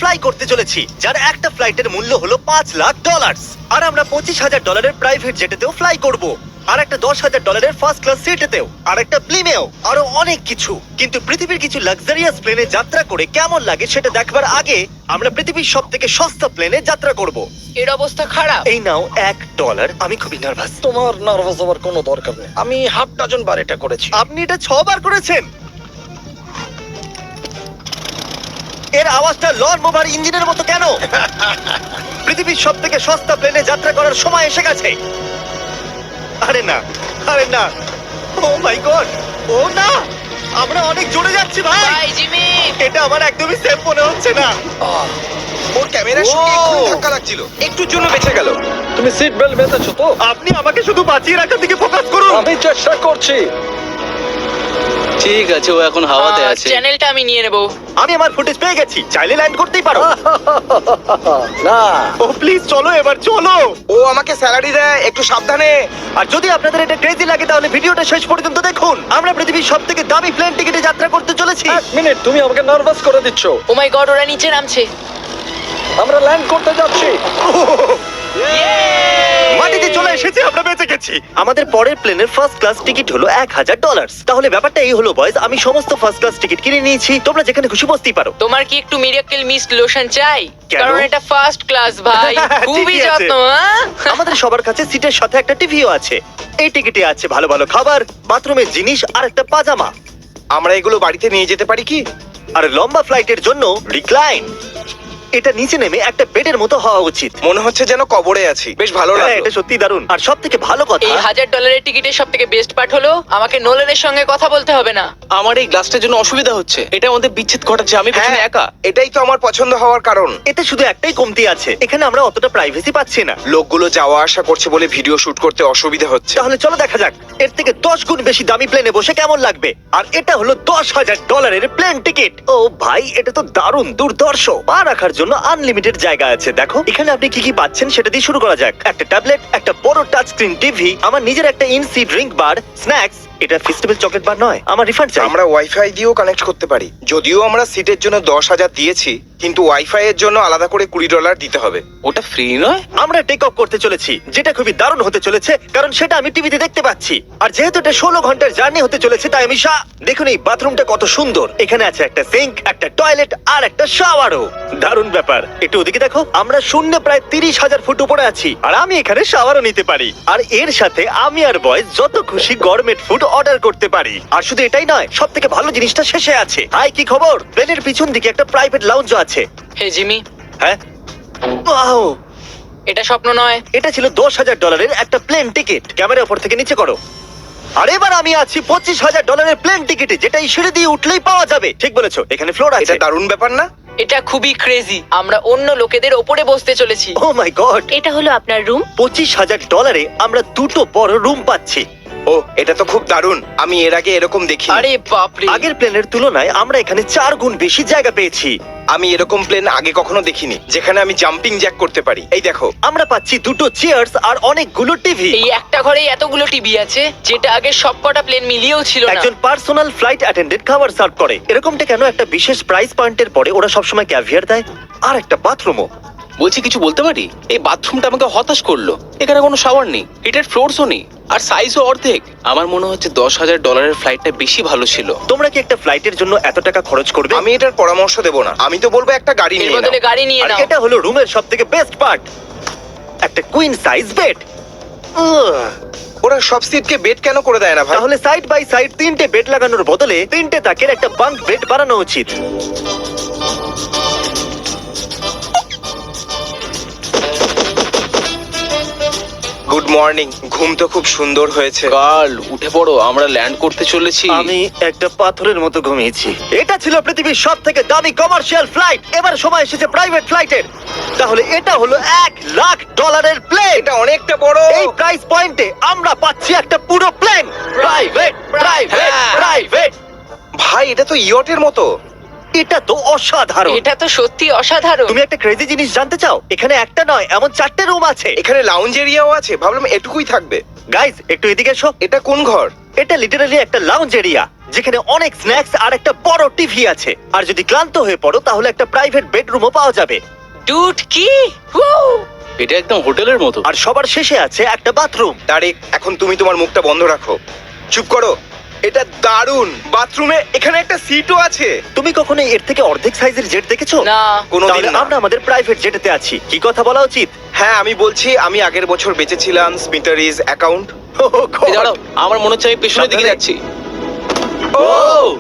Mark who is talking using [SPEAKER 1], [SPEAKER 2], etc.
[SPEAKER 1] Fly করতে চলেছি, যার একটা ফ্লাইটের মূল্য হলো $5,00,000। আর আমরা $25,000 প্রাইভেট জেটেতেও ফ্লাই করব, আর একটা $10,000 ফার্স্ট ক্লাস সিটেতেও, আর একটা ব্লিমেও, আরো অনেক কিছু। কিন্তু পৃথিবীর কিছু লাক্সারিয়াস প্লেনে যাত্রা করে কেমন লাগে সেটা দেখবার আগে আমরা পৃথিবীর সব থেকে সস্তা প্লেনে যাত্রা করব।
[SPEAKER 2] এর অবস্থা খারাপ।
[SPEAKER 1] এই নাও $1। আমি খুবই নার্ভাস।
[SPEAKER 3] তোমার নার্ভাস হওয়ার কোনো দরকার নেই, আমি হাফ ডজন বার এটা করেছি।
[SPEAKER 1] আপনি এটা 6 বার করেছেন। এর আওয়াজটা লন মোভার ইঞ্জিনের মতো কেন? পৃথিবীর সব থেকে সস্তা প্লেনে যাত্রা করার সময় এসে গেছে। আরে না, আরে না, ও মাই গড, ও না, আমরা অনেক জোরে যাচ্ছি ভাই।
[SPEAKER 2] Bye Jimmy.
[SPEAKER 1] এটা আমার একদমই সেফ মনে হচ্ছে না।
[SPEAKER 4] ওর ক্যামেরার সঙ্গে এক্ষুনি ধাক্কা লাগছিল, একটুর জন্য বেঁচে গেল।
[SPEAKER 3] তুমি সিট বেল্ট বেঁধেছো তো?
[SPEAKER 1] আপনি আমাকে শুধু বাঁচিয়ে রাখার দিকে ফোকাস করুন।
[SPEAKER 3] আমি চেষ্টা করছি।
[SPEAKER 5] ঠিক আছে, ও এখন হাওয়াতে আছে।
[SPEAKER 2] চ্যানেলটা আমি নিয়ে নেব।
[SPEAKER 1] আমি আমার ফুটেজ পেয়ে গেছি, চাইলে ল্যান্ড করতেই পারো।
[SPEAKER 3] না,
[SPEAKER 1] ও প্লিজ চলো, এবার চলো।
[SPEAKER 4] ও আমাকে স্যালারি দেয়, একটু সাবধানে।
[SPEAKER 1] আর যদি আপনাদের এটা ক্রেজি লাগে তাহলে ভিডিওটা শেষ পর্যন্ত দেখুন। আমরা পৃথিবীর সব থেকে দামি প্লেন টিকিটে যাত্রা করতে চলেছি।
[SPEAKER 3] এক মিনিট, তুমি আমাকে নার্ভাস করে দিচ্ছ।
[SPEAKER 2] ও মাই গড, ওরা নিচে নামছে।
[SPEAKER 3] আমরা ল্যান্ড করতে যাচ্ছি।
[SPEAKER 1] মাটিতে চলে এসেছি, আমরা বেঁচে গেছি। আমাদের পরের প্লেনের ফার্স্ট ক্লাস টিকিট হলো $1,000। তাহলে ব্যাপারটা এই হলো বয়স, আমি সমস্ত ফার্স্ট ক্লাস টিকিট কিনে নিয়েছি। তোমরা যেখানে খুশি বসতেই পারো।
[SPEAKER 2] তোমার কি একটু মিরাকেল মিস্ট লোশন চাই?
[SPEAKER 1] কেন?
[SPEAKER 2] কারণ এটা ফার্স্ট ক্লাস ভাই, খুবই
[SPEAKER 1] ঠিকই আছে।
[SPEAKER 2] যত্ন। হ্যাঁ?
[SPEAKER 1] আমাদের সবার কাছে সিটের সাথে একটা টিভিও আছে। এই টিকিটে আছে ভালো ভালো খাবার, বাথরুমের জিনিস আর একটা পাজামা।
[SPEAKER 4] আমরা এগুলো বাড়িতে নিয়ে যেতে পারি কি?
[SPEAKER 1] আর লম্বা ফ্লাইটের জন্য রিক্লাইন। এটা নিচে নেমে একটা বেডের মতো হওয়া উচিত।
[SPEAKER 4] মনে হচ্ছে যেন কবরে আছি, বেশ ভালো
[SPEAKER 1] হ্যাঁ,
[SPEAKER 4] লাগলো।
[SPEAKER 1] এটা সত্যি দারুণ। আর সব থেকে ভালো কথা,
[SPEAKER 2] এই $1,000 টিকিটের সব থেকে বেস্ট পার্ট হলো আমাকে নোলানের সঙ্গে কথা বলতে হবে না।
[SPEAKER 5] আমার এই গ্লাসটার জন্য অসুবিধা হচ্ছে, এটা আমাদের বিচ্ছেদ ঘটাচ্ছে। আমি পেছনে
[SPEAKER 4] হ্যাঁ,
[SPEAKER 5] একা।
[SPEAKER 4] এটাই তো আমার পছন্দ হওয়ার কারণ।
[SPEAKER 1] এতে শুধু একটাই কমতি আছে, এখানে আমরা অতটা প্রাইভেসি পাচ্ছি না।
[SPEAKER 4] লোকগুলো যাওয়া আসা করছে বলে ভিডিও শুট করতে অসুবিধা হচ্ছে।
[SPEAKER 1] তাহলে চলো দেখা যাক এর থেকে 10 গুণ বেশি দামি প্লেনে বসে কেমন লাগবে। আর এটা হলো $10,000 প্লেন টিকিট। ও ভাই, এটা তো দারুণ দুর্ধর্ষ। পা রাখার জন্য আনলিমিটেড জায়গা আছে। দেখো এখানে আপনি কি কি পাচ্ছেন সেটা দিয়ে শুরু করা যাক। একটা ট্যাবলেট, একটা বড় টাচ স্ক্রিন টিভি, আমার নিজের একটা ইনসি ড্রিঙ্ক বার, স্ন্যাক্স। এটা ফেস্টিভ্যাল চকলেট বার নয়, আমার রিফান্ড চাই।
[SPEAKER 4] আমরা ওয়াইফাই দিয়েও কানেক্ট করতে পারি। যদিও আমরা সিটের জন্য 10,000 দিয়েছি, কিন্তু ওয়াইফাই এর জন্য আলাদা করে $20 দিতে হবে।
[SPEAKER 5] ওটা ফ্রি নয়?
[SPEAKER 1] আমরা টেক অফ করতে চলেছি, যেটা খুবই দারুণ হতে চলেছে, কারণ সেটা আমি টিভিতে দেখতে পাচ্ছি। আর যেহেতু এটা 16 ঘন্টার জার্নি হতে চলেছে, তাই আমি দেখুন এই বাথরুমটা কত সুন্দর। এখানে আছে একটা সিঙ্ক, একটা টয়লেট আর একটা শাওয়ারও। দারুণ ব্যাপার। একটু ওদিকে দেখো, আমরা শূন্য প্রায় 30,000 ফুট উপরে আছি, আর আমি এখানে শাওয়ারও নিতে পারি। আর এর সাথে আমি আর বয়স যত খুশি গরমেট ফুড অর্ডার করতে পারি। আর শুধু এটাই নয়, সব থেকে ভালো জিনিসটা শেষে আছে। হাই, কি খবর? প্লেনের পিছন দিকে একটা প্রাইভেট লাউঞ্জ আছে।
[SPEAKER 2] হে জিমি,
[SPEAKER 1] হ্যাঁ, ওয়াও,
[SPEAKER 2] এটা স্বপ্ন নয়।
[SPEAKER 1] এটা ছিল $10,000 একটা প্লেন টিকিট। ক্যামেরা উপর থেকে নিচে করো। আর এবার আমি আছি $25,000 প্লেন টিকিটে, যেটা এই সিঁড়ি দিয়ে উঠলেই পাওয়া যাবে। ঠিক বলেছো, এখানে ফ্লোর আছে।
[SPEAKER 4] এটা দারুণ ব্যাপার না?
[SPEAKER 2] এটা খুবই ক্রেজি। আমরা অন্য লোকেদের ওপরে বসতে চলেছি।
[SPEAKER 1] ও মাই গড,
[SPEAKER 6] এটা হলো আপনার রুম।
[SPEAKER 1] $25,000 আমরা দুটো বড় রুম পাচ্ছি।
[SPEAKER 4] ও, এটা তো খুব দারুণ। আমি এর আগে এরকম দেখি।
[SPEAKER 2] আরে বাপরে।
[SPEAKER 1] আগের প্লেনের তুলনায় আমরা এখানে 4 গুণ বেশি জায়গা পেয়েছি।
[SPEAKER 4] আমি এরকম প্লেন আগে কখনো দেখিনি, যেখানে আমি জাম্পিং জ্যাক করতে পারি। এই দেখো,
[SPEAKER 1] আমরা পাচ্ছি দুটো চেয়ার্স আর অনেকগুলো টিভি।
[SPEAKER 2] এই একটা ঘরে এতগুলো টিভি আছে, যেটা আগে সবকটা প্লেন মিলিয়েও ছিল না।
[SPEAKER 1] একজন পার্সোনাল ফ্লাইট অ্যাটেন্ডেন্ট খাবার সার্ভ করে। এরকমটা কেন? একটা বিশেষ প্রাইস পয়েন্টের পরে ওরা সবসময় ক্যাভিয়ার দেয়। আর একটা বাথরুমও।
[SPEAKER 5] বলছি, কিছু বলতে পারি? এই বাথরুমটা আমাকে হতাশ করলো। এখানে কোনো শাওয়ার নেই, হিটেড ফ্লোরসও নেই, আর সাইজও অর্ধেক। আমার মনে হচ্ছে $10,000 ফ্লাইটটা বেশি ভালো ছিল।
[SPEAKER 1] তোমরা কি একটা ফ্লাইটের জন্য এত টাকা খরচ করবে?
[SPEAKER 4] আমি এটার পরামর্শ দেব না। আমি তো বলবো একটা গাড়ি
[SPEAKER 2] এর
[SPEAKER 4] নিয়ে নাও।
[SPEAKER 2] বদলে গাড়ি নিয়ে
[SPEAKER 1] আর
[SPEAKER 2] নাও।
[SPEAKER 1] এটা হলো রুমের সবথেকে বেস্ট পার্ট, একটা কুইন সাইজ বেড।
[SPEAKER 4] ওরা সব সিটকে বেড কেন করে দেয় না ভাই?
[SPEAKER 1] তাহলে সাইড বাই সাইড 3টে বেড লাগানোর বদলে 3টে তাকের একটা বাঙ্ক বেড বানানো উচিত।
[SPEAKER 4] Good morning. ঘুম তো খুব সুন্দর হয়েছে।
[SPEAKER 5] কাল উঠে পড়ো, আমরা ল্যান্ড করতে চলেছি।
[SPEAKER 1] আমি একটা পাথরের মতো ঘুমিয়েছি। এটা ছিল পৃথিবীর সব থেকে দামি কমার্শিয়াল ফ্লাইট। এবার সময় এসেছে প্রাইভেট ফ্লাইটের। তাহলে এটা হলো $1,00,000 প্লেন।
[SPEAKER 4] এটা অনেকটা বড়।
[SPEAKER 1] এই প্রাইস পয়েন্টে আমরা পাচ্ছি একটা পুরো প্লেন। প্রাইভেট, প্রাইভেট,
[SPEAKER 5] হ্যাঁ।
[SPEAKER 1] প্রাইভেট।
[SPEAKER 4] ভাই, এটা তো ইয়টের মতো।
[SPEAKER 1] এটা তো অসাধারণ।
[SPEAKER 2] এটা তো সত্যি অসাধারণ।
[SPEAKER 1] তুমি একটা ক্রেজি জিনিস জানতে চাও? এখানে একটা নয়, এমন 4টে রুম আছে।
[SPEAKER 4] এখানে লাউঞ্জ এরিয়াও আছে। ভাবলাম এটুকুই থাকবে।
[SPEAKER 1] গাইজ, একটু এদিকে এসো।
[SPEAKER 4] এটা কোন ঘর?
[SPEAKER 1] এটা লিটারালি একটা লাউঞ্জ এরিয়া, যেখানে অনেক স্ন্যাক্স আর একটা বড় টিভি আছে। আর যদি ক্লান্ত হয়ে পড়ো তাহলে একটা প্রাইভেট বেডরুমও পাওয়া যাবে।
[SPEAKER 2] ডুড কি Woo!
[SPEAKER 5] এটা একদম হোটেলের মতো।
[SPEAKER 1] আর সবার শেষে আছে একটা বাথরুম।
[SPEAKER 4] তারিক, এখন তুমি তোমার মুখটা বন্ধ রাখো। চুপ করো। এটা দারুণ। বাথরুমে এখানে একটা সিটও আছে।
[SPEAKER 1] তুমি কখনো এর থেকে অর্ধেক সাইজের জেট দেখেছো?
[SPEAKER 2] না
[SPEAKER 4] কোনোদিন
[SPEAKER 1] তাহলে
[SPEAKER 4] না।
[SPEAKER 1] আমরা আমাদের প্রাইভেট জেটেতে আছি, কি কথা বলা উচিত?
[SPEAKER 4] হ্যাঁ, আমি বলছি আমি আগের বছর বেঁচেছিলাম স্মিটারিজ অ্যাকাউন্ট।
[SPEAKER 1] Oh God!
[SPEAKER 5] এই দাঁড়াও, আমার মনে হচ্ছে আমি পেছনের দিকে
[SPEAKER 1] সাবধানে।
[SPEAKER 5] যাচ্ছি।
[SPEAKER 4] ও